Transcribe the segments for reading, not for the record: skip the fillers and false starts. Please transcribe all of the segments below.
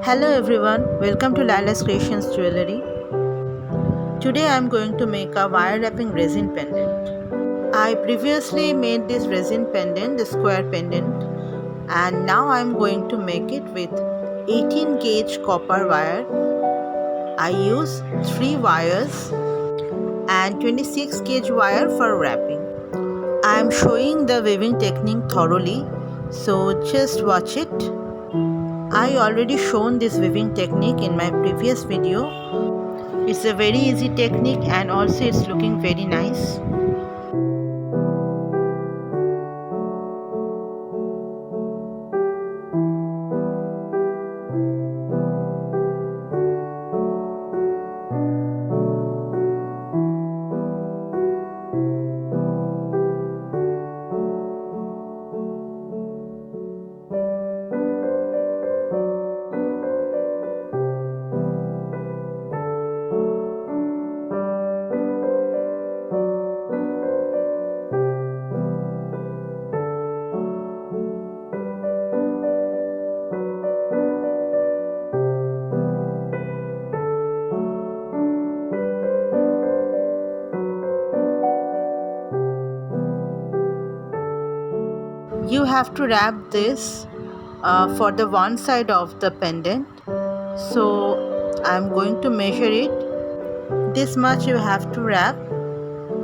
Hello everyone, welcome to Lala's Creations Jewelry. Today I am going to make a wire wrapping resin pendant. I previously made this resin pendant, the square pendant, and now I am going to make it with 18 gauge copper wire. I use 3 wires and 26 gauge wire for wrapping. I am showing the weaving technique thoroughly, so just watch it. I already shown this weaving technique in my previous video. It's a very easy technique and also it's looking very nice. You have to wrap this for the one side of the pendant. So I'm going to measure it. This much you have to wrap,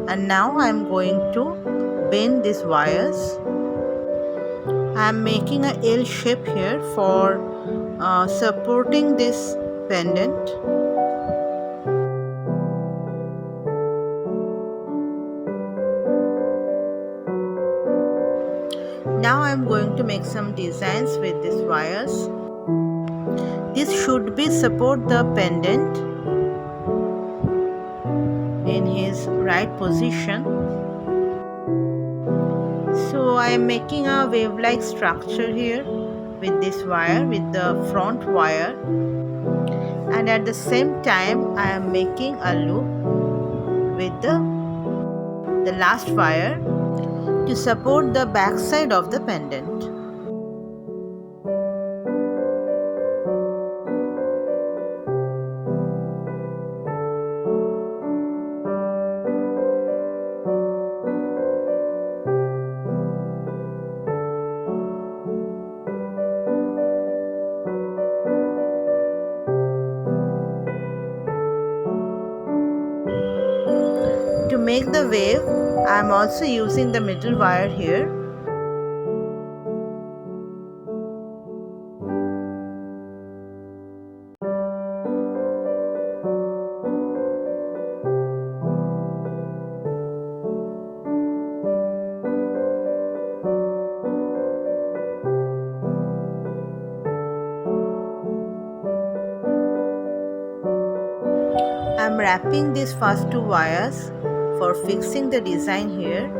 and now I'm going to bend these wires. I'm making a L shape here for supporting this pendant. Now I'm going to make some designs with these wires. This should be support the pendant in his right position. So I am making a wave-like structure here with this wire, with the front wire, and at the same time I am making a loop with the last wire to support the back side of the pendant. To make the wave, I am also using the middle wire here. I am wrapping these first 2 wires for fixing the design here.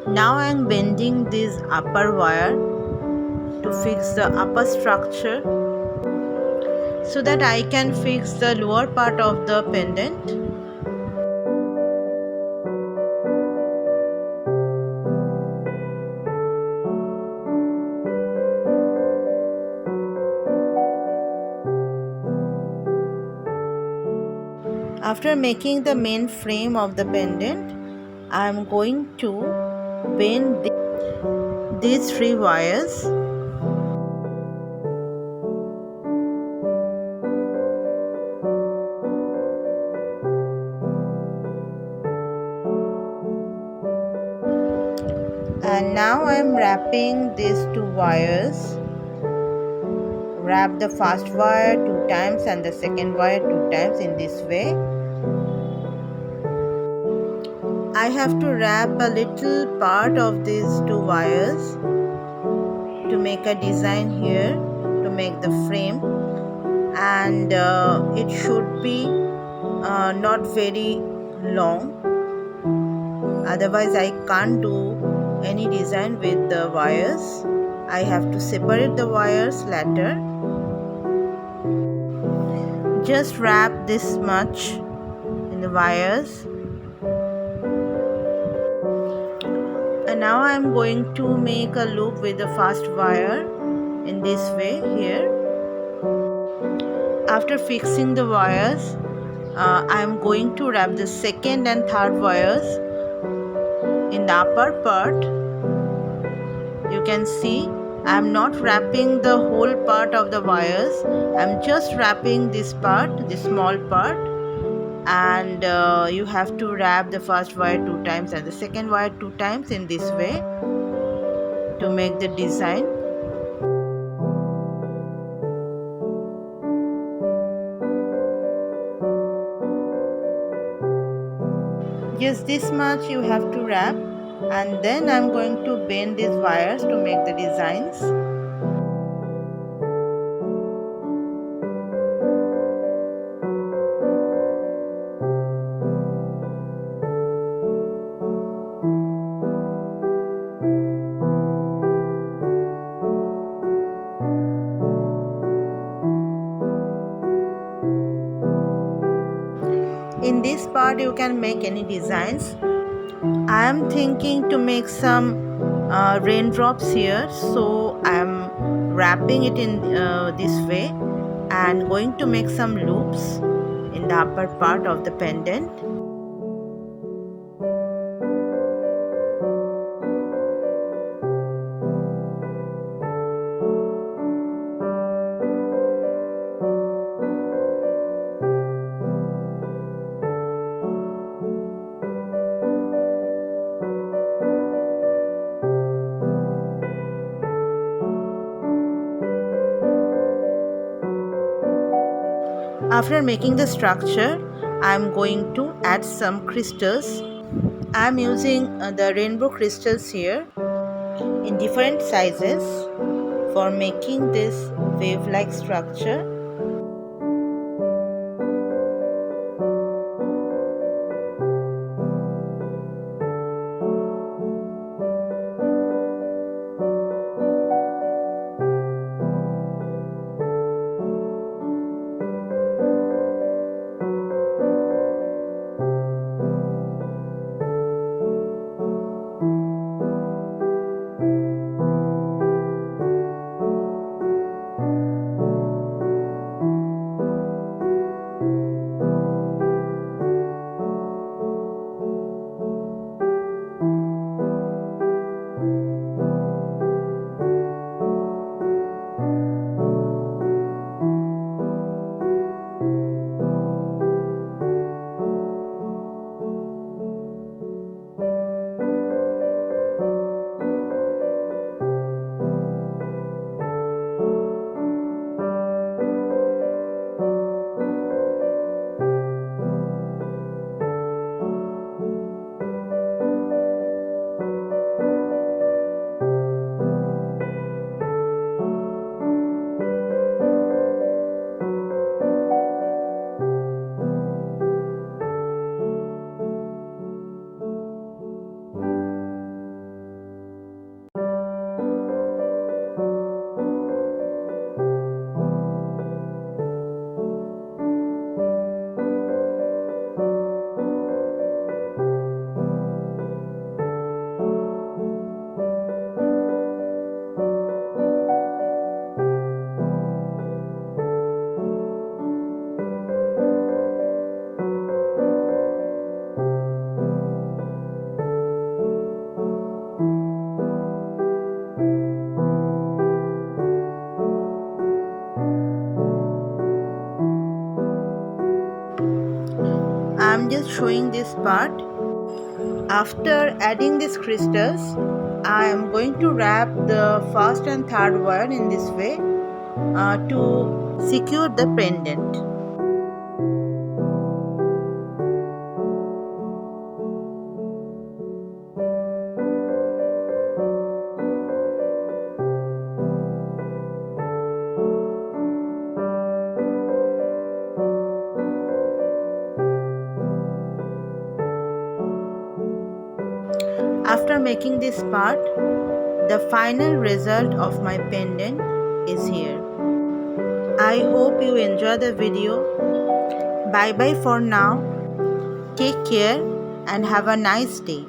Now I am bending this upper wire to fix the upper structure so that I can fix the lower part of the pendant. After making the main frame of the pendant, I am going to bend these 3 wires. And now I am wrapping these 2 wires. Wrap the first wire 2 times and the second wire 2 times in this way. I have to wrap a little part of these two wires to make a design here to make the frame, and it should be not very long, otherwise I can't do any design with the wires. I have to separate the wires later. Just wrap this much in the wires, and now I am going to make a loop with the first wire in this way here. After fixing the wires, I am going to wrap the second and third wires in the upper part. You can see I am not wrapping the whole part of the wires. I am just wrapping this part, this small part, and you have to wrap the first wire 2 times and the second wire 2 times in this way to make the design. Just this much you have to wrap, and then I'm going to bend these wires to make the designs. In this part you can make any designs. I am thinking to make some raindrops here, so I am wrapping it in this way and going to make some loops in the upper part of the pendant. After making the structure, I am going to add some crystals. I am using the rainbow crystals here in different sizes for making this wave-like structure. I am just showing this part. After adding these crystals, I am going to wrap the first and third wire in this way to secure the pendant. After making this part, the final result of my pendant is here. I hope you enjoy the video. Bye bye for now. Take care and have a nice day.